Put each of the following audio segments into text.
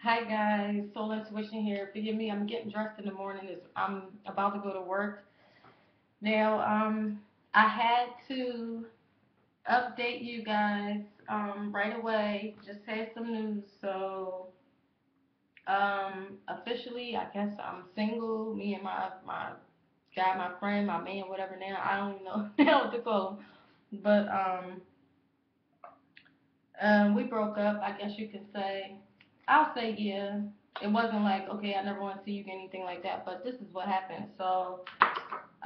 Hi guys, Soul Intuition here. Forgive me, I'm getting dressed in the morning. I'm about to go to work. Now, I had to update you guys right away. Just had some news. So, officially, I guess I'm single. Me and my guy, my friend, my man, whatever. Now I don't even know now what to call him. But we broke up. I guess you can say. I'll say yeah. It wasn't like, okay, I never want to see you, anything like that. But this is what happened. So,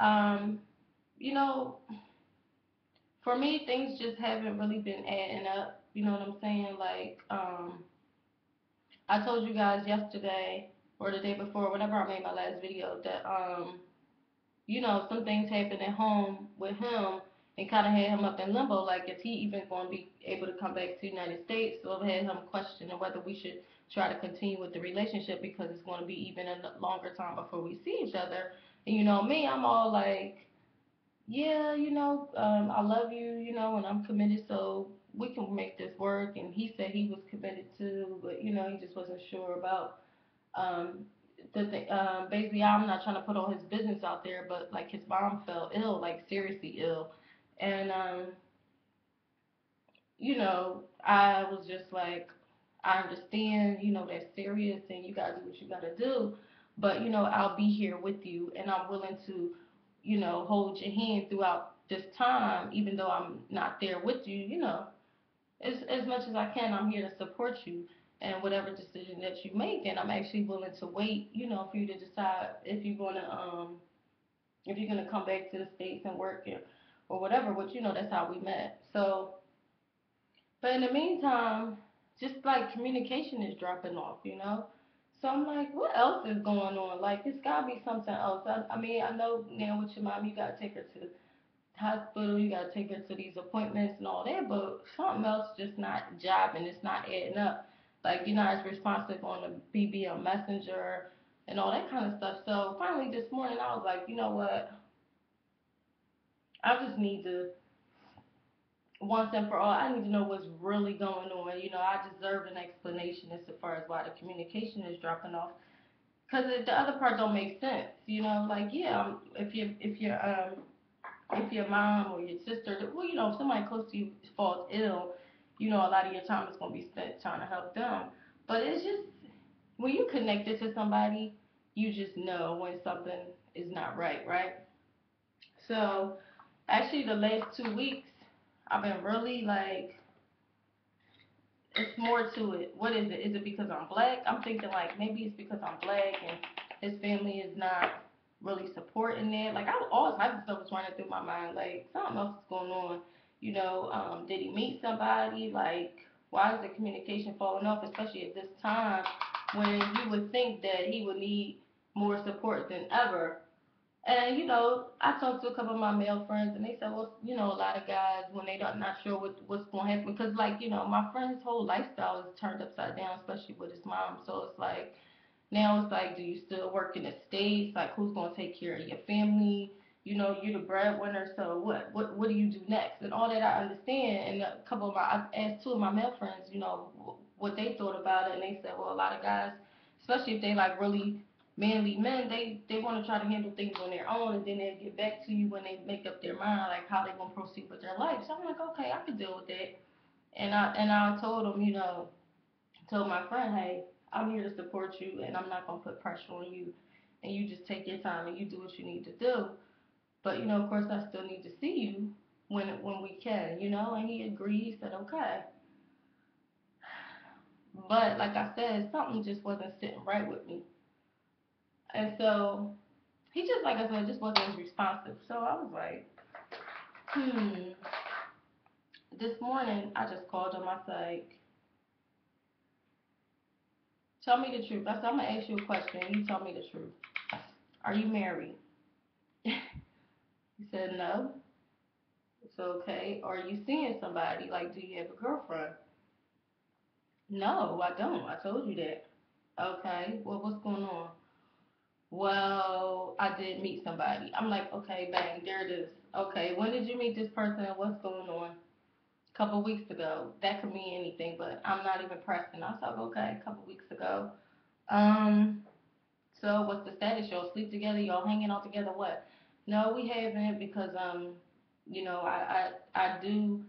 um, you know, for me, things just haven't really been adding up. You know what I'm saying? Like, I told you guys yesterday or the day before, whenever I made my last video, that some things happened at home with him and kind of had him up in limbo. Like, is he even going to be able to come back to the United States? So I've had him questioning whether we should try to continue with the relationship because it's going to be even a longer time before we see each other. And me, I'm all like, yeah, I love you, and I'm committed, so we can make this work. And he said he was committed too, but he just wasn't sure about um, basically, I'm not trying to put all his business out there, but like his mom fell ill, like seriously ill, and I was just like, I understand, that's serious, and you gotta do what you gotta do, but I'll be here with you, and I'm willing to, hold your hand throughout this time, even though I'm not there with you, as much as I can, I'm here to support you and whatever decision that you make, and I'm actually willing to wait, for you to decide if you're gonna come back to the states and work or whatever. But that's how we met. So, but in the meantime, just like communication is dropping off. So I'm like, what else is going on? Like, it's gotta be something else. I mean, I know now with your mom, you gotta take her to hospital, you gotta take her to these appointments and all that, but something else just not jiving, it's not adding up. Like you're not as responsive on the BBM Messenger and all that kind of stuff. So finally this morning I was like, you know what? I just need to once and for all, I need to know what's really going on. I deserve an explanation as far as why the communication is dropping off. Cause the other part don't make sense. Like yeah, if your mom or your sister, well, if somebody close to you falls ill, a lot of your time is going to be spent trying to help them. But it's just, when you connected to somebody, you just know when something is not right, right? So, actually, the last 2 weeks, I've been really like, it's more to it. What is it? Is it because I'm black? I'm thinking like maybe it's because I'm black and his family is not really supporting it. Like all types of stuff was running through my mind. Like something else is going on. Did he meet somebody? Like why is the communication falling off? Especially at this time when you would think that he would need more support than ever. And I talked to a couple of my male friends, and they said, well, a lot of guys when they don't not sure what's going to happen, because like my friend's whole lifestyle is turned upside down, especially with his mom. So it's like now it's like, do you still work in the states? Like who's going to take care of your family? You're the breadwinner, so what do you do next? And all that I understand. And I asked two of my male friends, what they thought about it, and they said, well, a lot of guys, especially if they like really manly men, they want to try to handle things on their own, and then they get back to you when they make up their mind, like how they gonna proceed with their life. So I'm like, okay, I can deal with that. And I told them, told my friend, hey, I'm here to support you, and I'm not gonna put pressure on you, and you just take your time and you do what you need to do. But of course, I still need to see you when we can, And he agreed. He said, okay. But like I said, something just wasn't sitting right with me, and so he just, like I said, just wasn't as responsive. So I was like, hmm. This morning, I just called him. I said, like, tell me the truth. I said, I'm gonna ask you a question. You tell me the truth. Are you married? He said, no. It's okay. Are you seeing somebody? Like, do you have a girlfriend? No, I don't. I told you that. Okay. Well, what's going on? Well, I did meet somebody. I'm like, okay, bang, there it is. Okay, when did you meet this person? What's going on? couple weeks ago. That could mean anything, but I'm not even pressing. I was like, okay, a couple weeks ago. Um, so what's the status? Y'all sleep together? Y'all hanging out together? What? No, we haven't because I do.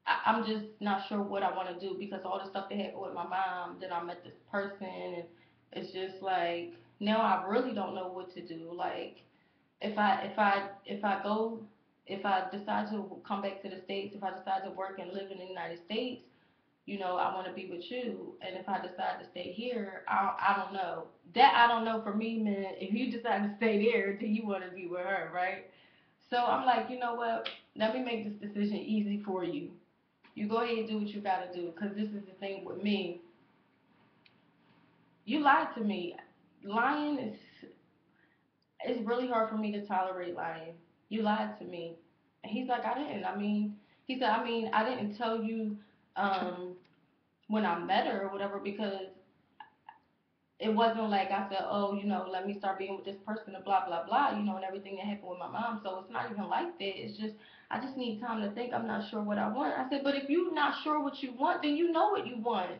I'm just not sure what I want to do because all the stuff that happened with my mom. Then I met this person, and it's just like now I really don't know what to do. Like if I decide to come back to the states, if I decide to work and live in the United States, I want to be with you. And if I decide to stay here, I don't know. That I don't know for me, man. If you decide to stay there, then you want to be with her, right? So I'm like, you know what? Let me make this decision easy for you. You go ahead and do what you got to do. Because this is the thing with me. You lied to me. Lying is, it's really hard for me to tolerate lying. You lied to me. And he's like, I didn't. He said, I didn't tell you um, when I met her or whatever because it wasn't like I said, oh, let me start being with this person and blah blah blah, and everything that happened with my mom. So it's not even like that. It's just I just need time to think. I'm not sure what I want. I said, but if you're not sure what you want, then you know what you want.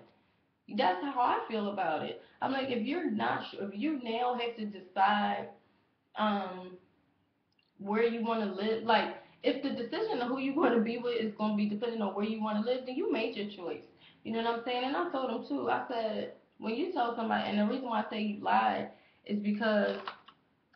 That's how I feel about it. I'm like, if you're not sure, if you now have to decide um, where you want to live, like if the decision of who you want to be with is going to be depending on where you want to live, then you made your choice. You know what I'm saying? And I told him too. I said, when you tell somebody, and the reason why I say you lied is because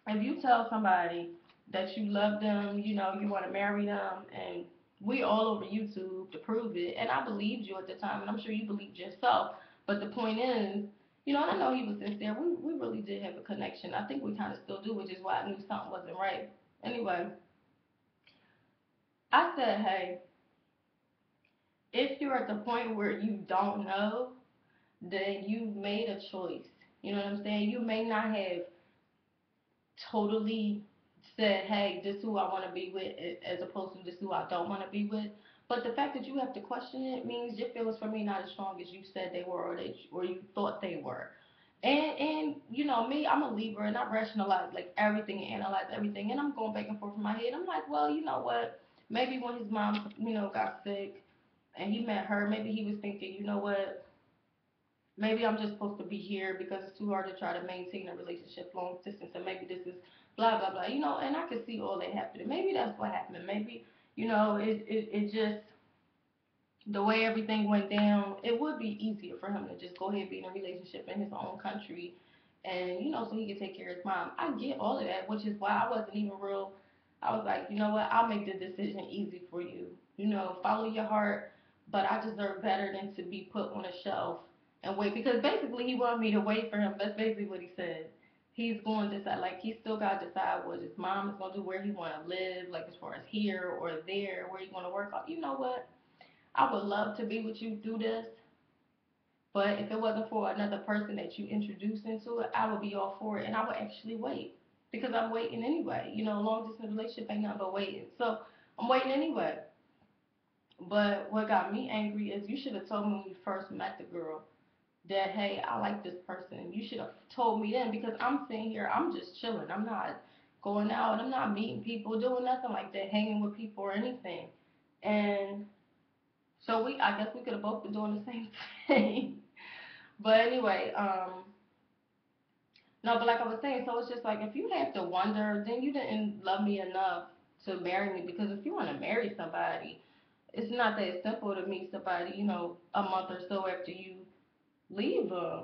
if you tell somebody that you love them, you want to marry them, and we all over YouTube to prove it, and I believed you at the time, and I'm sure you believed yourself. But the point is, and I know he was sincere. We really did have a connection. I think we kind of still do, which is why I knew something wasn't right. Anyway, I said, hey, if you're at the point where you don't know, then you made a choice. You know what I'm saying? You may not have totally said, hey, this is who I want to be with, as opposed to this is who I don't want to be with. But the fact that you have to question it means your feelings for me not as strong as you said they were, or you thought they were. And me, I'm a Libra, and I rationalize like everything and analyze everything, and I'm going back and forth in my head. I'm like, well, you know what? Maybe when his mom, got sick and he met her, maybe he was thinking, you know what? Maybe I'm just supposed to be here because it's too hard to try to maintain a relationship long distance, and maybe this is blah blah blah, and I could see all that happening. Maybe that's what happened. Maybe, it just the way everything went down, it would be easier for him to just go ahead and be in a relationship in his own country, and so he can take care of his mom. I get all of that, which is why I wasn't even real. I was like, you know what? I'll make the decision easy for you. Follow your heart, but I deserve better than to be put on a shelf and wait. Because basically, he wanted me to wait for him. That's basically what he said. He's going to decide, like, he still got to decide what his mom is going to do, where he want to live, like, as far as here or there, where he want to work. You know what? I would love to be with you through this, but if it wasn't for another person that you introduced into it, I would be all for it, and I would actually wait because I'm waiting anyway. Long distance relationship ain't nothing but waiting, so I'm waiting anyway. But what got me angry is you should have told me when you first met the girl that, hey, I like this person. You should have told me then, because I'm sitting here, I'm just chilling. I'm not going out. I'm not meeting people, doing nothing like that, hanging with people or anything. And so I guess we could have both been doing the same thing. But anyway, no, but like I was saying, so it's just like if you have to wonder, then you didn't love me enough to marry me. Because if you want to marry somebody, it's not that simple to meet somebody, a month or so after you leave them.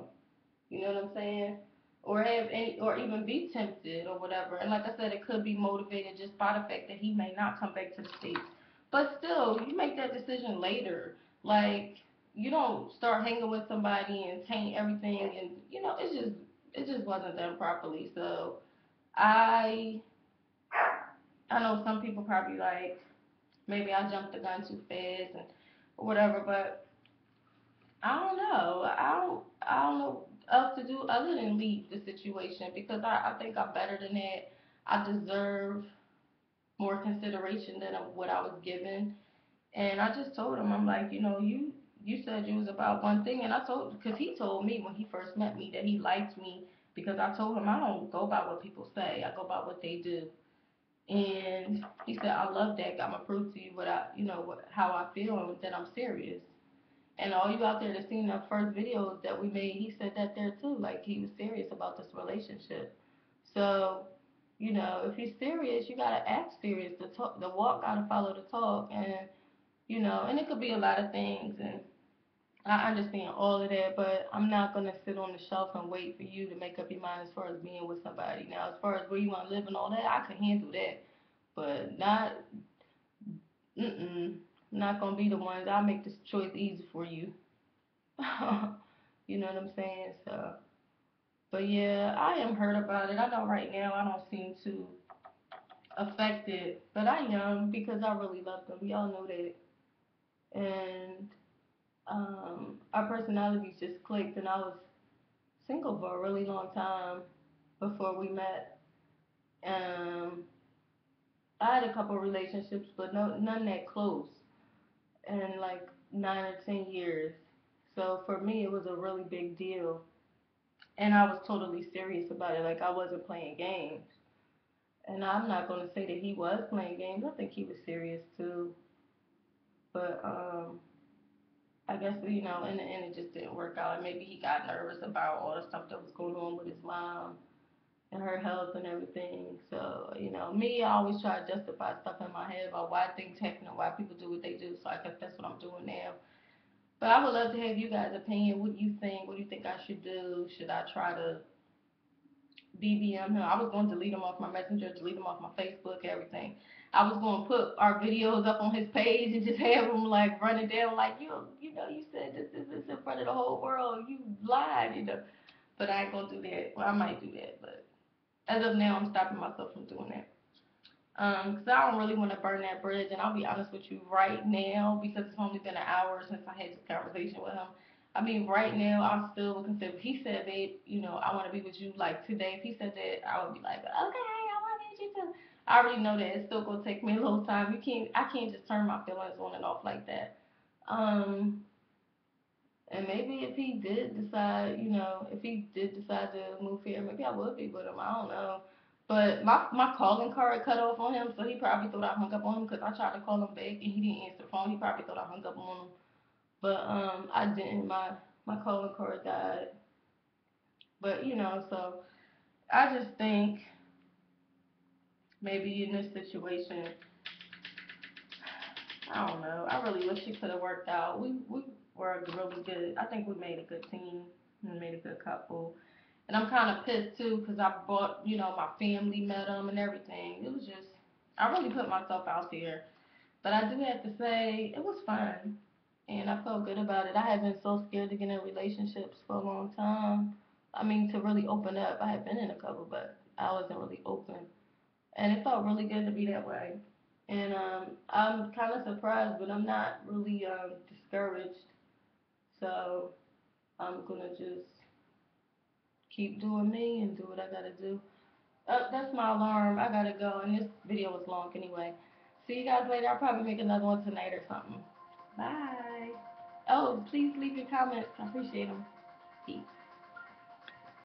You know what I'm saying? Or have any, or even be tempted or whatever. And like I said, it could be motivated just by the fact that he may not come back to the states. But still, you make that decision later. Like, you don't start hanging with somebody and taint everything, and it just wasn't done properly. So I I know some people probably like maybe I jumped the gun too fast and or whatever, but I don't know. I don't know else to do other than leave the situation, because I think I'm better than that. I deserve more consideration than what I was given. And I just told him, I'm like, you said you was about one thing, and I told, because he told me when he first met me that he liked me, because I told him I don't go by what people say, I go by what they do. And he said, I love that. I'm gonna prove to you what I, how I feel and that I'm serious. And all you out there that seen the first videos that we made, he said that there too. Like he was serious about this relationship. So, if you're serious, you gotta act serious. The walk gotta follow the talk, and and it could be a lot of things. And I understand all of that, but I'm not gonna sit on the shelf and wait for you to make up your mind as far as being with somebody. Now, as far as where you want to live and all that, I can handle that, but not gonna be the ones. I'll make this choice easy for you. You know what I'm saying? So, but yeah, I am hurt about it. I know right now I don't seem too affected, but I am because I really love them. Y'all know that, and our personalities just clicked, and I was single for a really long time before we met. Um, I had a couple relationships, but none that close, in like 9 or 10 years. So for me, it was a really big deal, and I was totally serious about it. Like I wasn't playing games, and I'm not gonna say that he was playing games. I think he was serious too, but I guess in the end it just didn't work out. Maybe he got nervous about all the stuff that was going on with his mom and her health and everything. So, me, I always try to justify stuff in my head about why things happen and why people do what they do. So I guess that's what I'm doing now. But I would love to have you guys' opinion. What do you think? What do you think I should do? Should I try to BBM him? I was going to delete him off my messenger, delete him off my Facebook, everything. I was going to put our videos up on his page and just have him like running down like you said this in front of the whole world. You lied. But I ain't gonna do that. Well, I might do that, but as of now, I'm stopping myself from doing that. Because I don't really want to burn that bridge, and I'll be honest with you right now, because it's only been an hour since I had this conversation with him. I mean, right now, I still would consider. If he said, "Babe, I want to be with you like today." If he said that, I would be like, "Okay, I want to be with you too." I already know that it's still gonna take me a little time. I can't just turn my feelings on and off like that. Um, and maybe if he did decide to move here, maybe I would be with him. I don't know. But my calling card cut off on him, so he probably thought I hung up on him because I tried to call him back and he didn't answer the phone. He probably thought I hung up on him, but I didn't. My calling card died. But so I just think maybe in this situation, I don't know. I really wish it could have worked out. We were really good. I think we made a good team. We made a good couple. And I'm kind of pissed too because I brought, my family met him and everything. It was just, I really put myself out there. But I do have to say, it was fun. And I felt good about it. I had been so scared to get in relationships for a long time. I mean, to really open up. I had been in a couple, but I wasn't really open. And it felt really good to be that way. And I'm kind of surprised, but I'm not really discouraged. So I'm going to just keep doing me and do what I got to do. That's my alarm. I gotta go, and this video was long anyway. See you guys later. I'll probably make another one tonight or something. Bye. Oh, please leave your comments. I appreciate them. Peace.